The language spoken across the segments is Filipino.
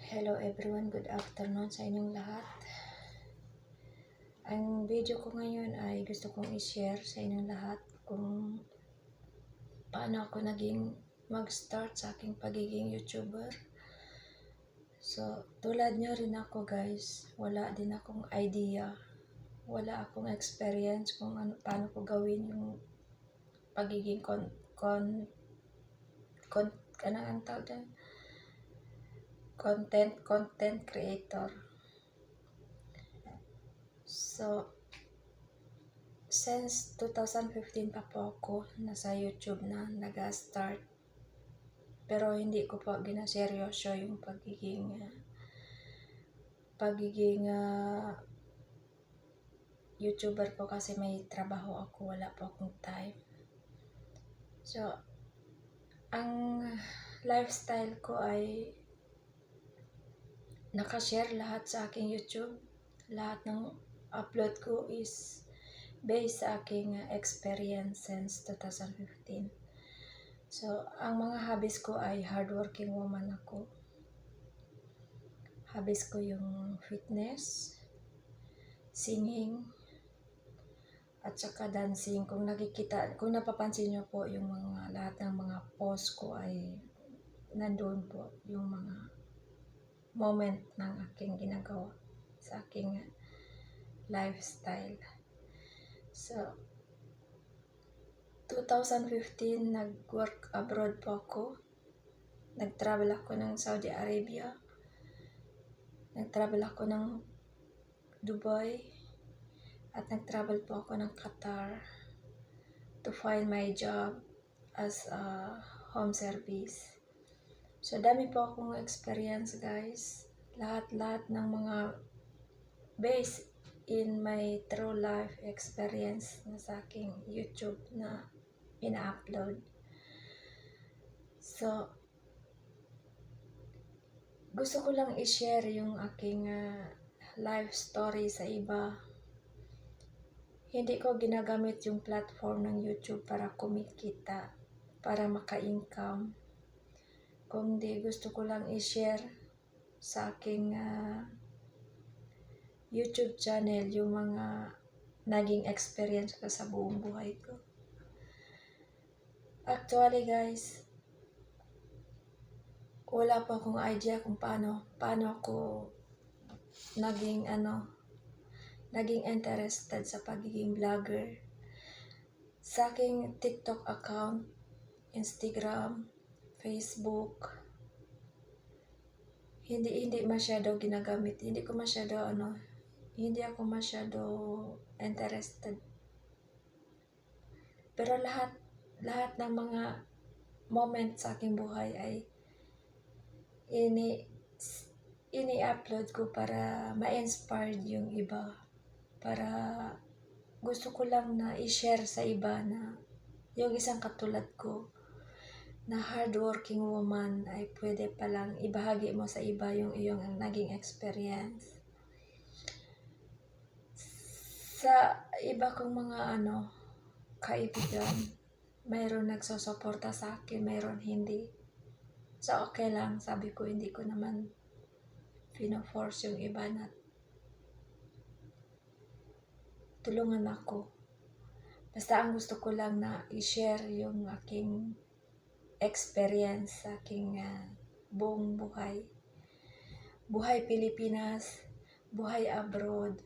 Hello everyone, good afternoon sa inyong lahat. Ang video ko ngayon ay gusto kong i-share sa inyong lahat kung paano ako naging mag-start sa aking pagiging YouTuber. So, tulad nyo rin ako guys, wala din akong idea, wala akong experience kung paano ko gawin yung pagiging content creator. So, since 2015 pa po ako nasa YouTube na nag-start. Pero hindi ko po ginaseryoso yung pagiging YouTuber ko kasi may trabaho ako, wala po akong time. So, ang lifestyle ko ay nakashare lahat sa aking YouTube. Lahat ng upload ko is based sa aking experience since 2015. So, ang mga hobbies ko ay hardworking woman ako. Hobbies ko yung fitness, singing, at saka dancing. Kung napapansin nyo po yung lahat ng mga post ko ay nandoon po yung mga moment ng aking ginagawa sa aking lifestyle. So, 2015, nag-work abroad po ako. Nag-travel ako ng Saudi Arabia. Nag-travel ako ng Dubai. At nag-travel po ako ng Qatar to find my job as a home service. So, dami po akong experience guys. Lahat ng mga based in my true life experience na sa aking YouTube na ina-upload. So, gusto ko lang i-share yung aking life story sa iba. Hindi ko ginagamit yung platform ng YouTube para kumikita, para maka-income. Kundi gusto ko lang i-share sa aking YouTube channel yung mga naging experience ko sa buong buhay ko. Actually guys, wala pa akong idea kung paano ako naging interested sa pagiging vlogger. Sa aking TikTok account, Instagram, Facebook, hindi masyado ginagamit. Hindi ako masyado interested. Pero lahat ng mga moment sa aking buhay ay ini-upload ko para ma-inspired yung iba. Para gusto ko lang na i-share sa iba na yung isang katulad ko na hardworking woman ay pwede palang ibahagi mo sa iba yung iyong naging experience. Sa iba kong mga kaibigan, mayroon nagsusuporta sa akin, mayroon hindi. So okay lang, sabi ko, hindi ko naman pino-force yung iba na tulungan ako. Basta ang gusto ko lang na i-share yung aking experience sa aking buong buhay. Buhay Pilipinas, buhay abroad,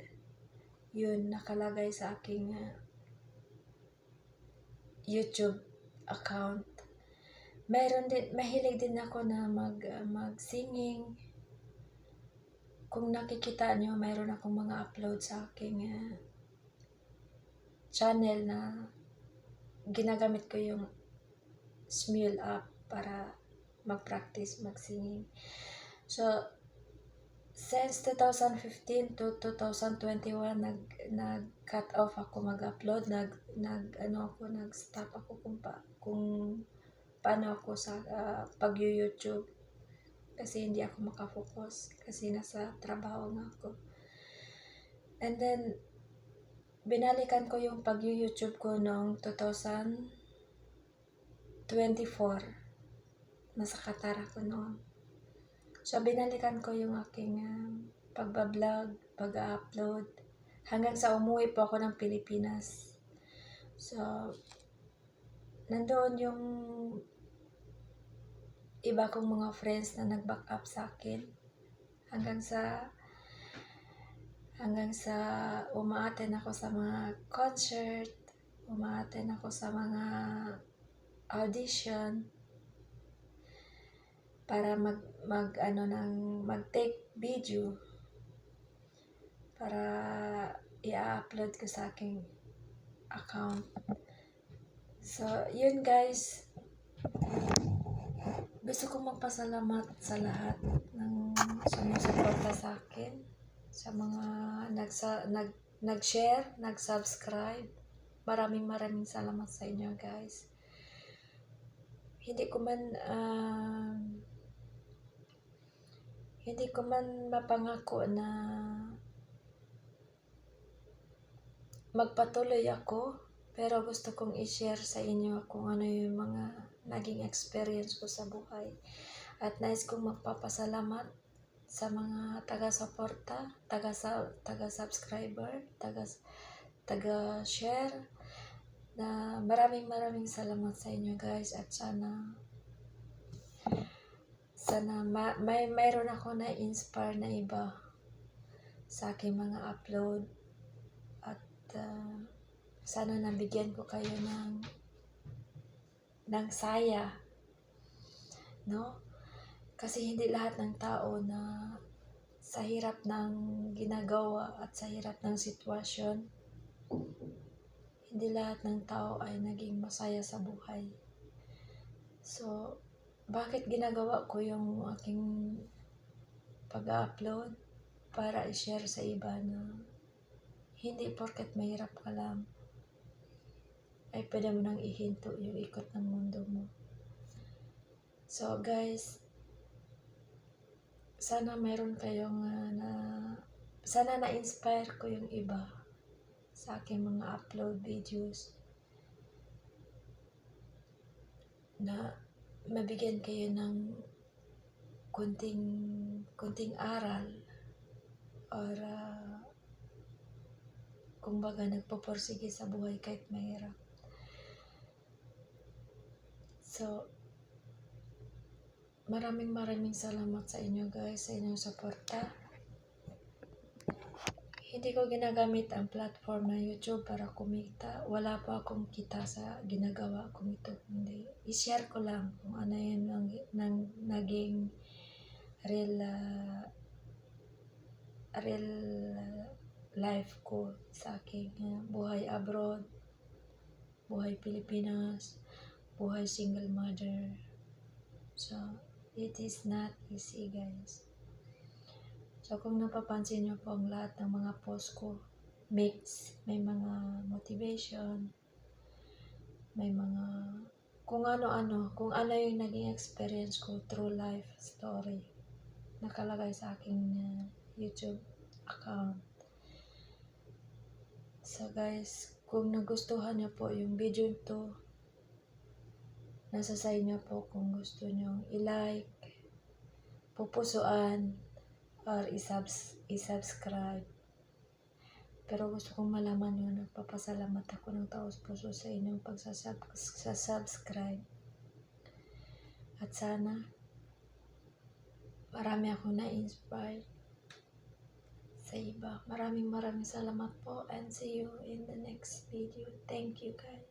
yun nakalagay sa aking YouTube account. Mahilig din ako na mag-singing. Kung nakikita nyo, mayroon akong mga upload sa aking channel na ginagamit ko yung Smule app para mag-practice mag-singing. So, since 2015 to 2021, nag-cut off ako mag-upload, nag-stop ako kung paano ako sa pag-YouTube kasi hindi ako makafocus kasi nasa trabaho nga ako. And then binalikan ko yung pag-YouTube ko noong 2024. Nasa Qatar ako noon. So, binalikan ko yung aking pagbablog, pag-upload, hanggang sa umuwi po ako ng Pilipinas. So, nandoon yung iba kong mga friends na nag-back up sa akin hanggang sa umaattend ako sa mga concert, umaattend ako sa mga audition para mag-take video para i-upload ko sa aking account. So, yun guys, gusto kong magpasalamat sa lahat ng sumusuporta sa akin, sa mga nag-share, nag-subscribe. Maraming salamat sa inyo guys. Hindi ko man mapangako na magpatuloy ako, pero gusto kong i-share sa inyo kung ano yung mga naging experience ko sa buhay. At nais kong magpapasalamat sa mga taga-suporta, taga-subscriber, taga-share, na maraming salamat sa inyo guys. At sana mayroon ako na inspire na iba sa aking mga upload. At sana nabigyan ko kayo ng saya, no? Kasi hindi lahat ng tao na sa hirap ng ginagawa at sa hirap ng sitwasyon, hindi lahat ng tao ay naging masaya sa buhay. So, bakit ginagawa ko yung aking pag-upload? Para i-share sa iba na hindi porket mahirap ka lang ay pwede mo nang ihinto yung ikot ng mundo mo. So guys, sana mayroon kayong sana na-inspire ko yung iba sa aking mga upload videos, na mabigyan kayo ng kunting aral, or kumbaga nagpupursige sa buhay kahit mahirap. So, maraming salamat sa inyo guys, sa inyong suporta. Hindi ko ginagamit ang platform na YouTube para kumita. Wala pa akong kita sa ginagawa kong ito. Hindi. I-share ko lang kung ano yun naging real life ko sa aking buhay abroad, buhay Pilipinas, buhay single mother. So, it is not easy guys. So, kung napapansin nyo po ang lahat ng mga post ko, may mga motivation, may mga kung ano yung naging experience ko through life story, nakalagay sa aking YouTube account. So guys, kung nagustuhan nyo po yung video ito, nasa sa inyo po kung gusto nyo i-like, pupusuan, or i-subscribe. Pero gusto kong malaman nyo, nagpapasalamat ako ng taos puso sa inyong pagsasubscribe. At sana marami akong na-inspire sa iba. Maraming salamat po, and see you in the next video. Thank you guys.